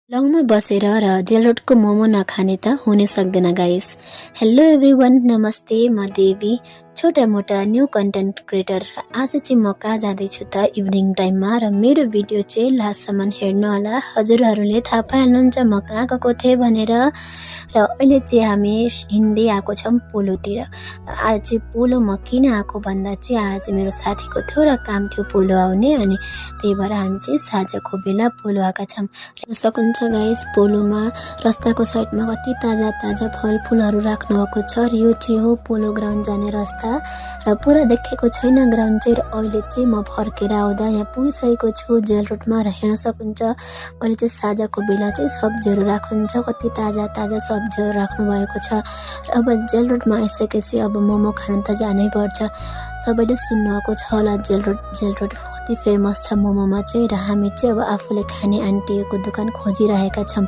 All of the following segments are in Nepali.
लङमा बसेर र जेलरोडको मोमो नखाने त हुनै सक्दैन गाइस। हेलो एभ्रिवान, नमस्ते। म देवी, छोटा मोटा न्यू कन्टेन्ट क्रिएटर। आज चाहिँ म कहाँ जाँदैछु त इभिनिङ टाइममा, र मेरो भिडियो चाहिँ लास्टसम्म हेर्नु होला। हजुरहरूले थाहा पाइहाल्नुहुन्छ म कहाँ गएको थिएँ भनेर। र अहिले चाहिँ हामी हिँड्दै आएको छौँ पोलोतिर। आज चाहिँ पोलो म किन आएको भन्दा चाहिँ आज मेरो साथीको थोरै काम थियो पोलो आउने, अनि त्यही भएर हामी चाहिँ साँझको बेला पोलो आएका छौँ। सक्नुहुन्छ गाइस, पोलोमा रस्ताको साइडमा कति ताजा ताजा फलफुलहरू राख्नु भएको छ। र यो चाहिँ हो पोलो ग्राउन्ड जाने रस्ता, र पुरा देखेको छैन ग्राउन्ड चाहिँ। र अहिले चाहिँ म फर्केर आउँदा यहाँ पुगिसकेको छु जेल रोडमा, र हेर्न सक्नुहुन्छ अहिले चाहिँ साँझको बेला चाहिँ सब्जीहरू राख्नुहुन्छ, कति ताजा ताजा सब्जीहरू राख्नु भएको छ। र अब जेल रोडमा आइसकेपछि अब मोमो खान त जानै पर्छ। सबैले सुन्नुभएको छ होला जेल रोड कति फेमस छ मोमोमा चाहिँ। र हामी चाहिँ अब आफूले खाने आन्टीको दोकान खोजिरहेका छौँ,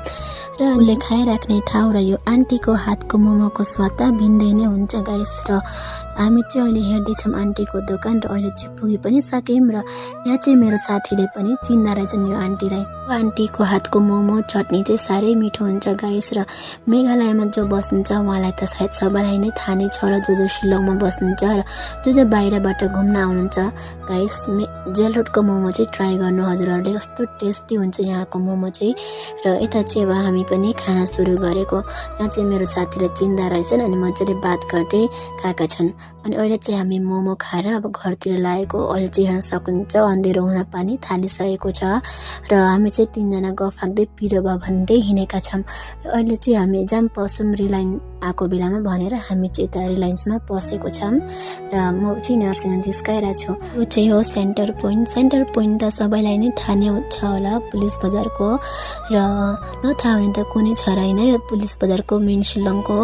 र उसले खाइराख्ने ठाउँ र यो आन्टीको हातको मोमोको स्वाद त भिन्दै नै हुन्छ गाइस। र हामी चाहिँ अहिले हेर्दैछौँ आन्टीको दोकान, र अहिले चाहिँ पुगी पनि सक्यौँ। र यहाँ चाहिँ मेरो साथीले पनि चिन्दा रहेछन् यो आन्टीलाई। आन्टीको हातको मोमो चटनी चाहिँ साह्रै मिठो हुन्छ गाइस। र मेघालयमा जो बस्नुहुन्छ उहाँलाई त सायद सबैलाई नै थाहा नै छ, र जो शिलङमा बस्नुहुन्छ र जो बाहिरबाट घुम्न आउनुहुन्छ गाइस, जेल रोडको मोमो चाहिँ ट्राई गर्नु हजुरहरूले। कस्तो टेस्टी हुन्छ यहाँको मोमो चाहिँ। र यता चाहिँ अब हामी पनि खाना सुरु गरेको। यहाँ चाहिँ मेरो साथीले चिन्दा रहेछन्, अनि मजाले बात गर्दै गएका छन्। अनि अहिले चाहिँ हामी मोमो खाएर अब घरतिर लागेको। अहिले चाहिँ हेर्न सक्नुहुन्छ अँधेरो हुन पनि थालिसकेको छ, र हामी चाहिँ तिनजना गफ हाँक्दै पिरो भयो भन्दै हिँडेका छौँ। र अहिले चाहिँ हामी जाम पसौँ रिलायन्स आएको बेलामा भनेर हामी चाहिँ यता रिलायन्समा पसेको छौँ। र म चाहिँ यिनीहरूसँग जिस्काइरहेको छु। यो चाहिँ हो सेन्टर पोइन्ट त सबैलाई नै थाहा नै छ होला, पुलिस बजारको। र नथाहा भने त कुनै छैन, यो पुलिस बजारको मेन शिलङको।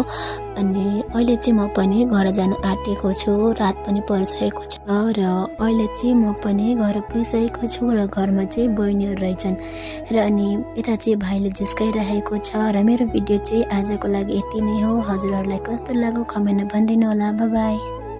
अनि अहिले चाहिँ म पनि घर जान आँटेको छु, रात पनि परिसकेको छ। र अहिले चाहिँ म पनि घर पुगिसकेको छु, र घरमा चाहिँ बहिनीहरू रहेछन्। र अनि यता चाहिँ भाइले जिस्काइरहेको छ। र मेरो भिडियो चाहिँ आजको लागि यति नै हो। हजुरहरूलाई कस्तो लाग्यो कमेन्टमा भनिदिनु होला। By by.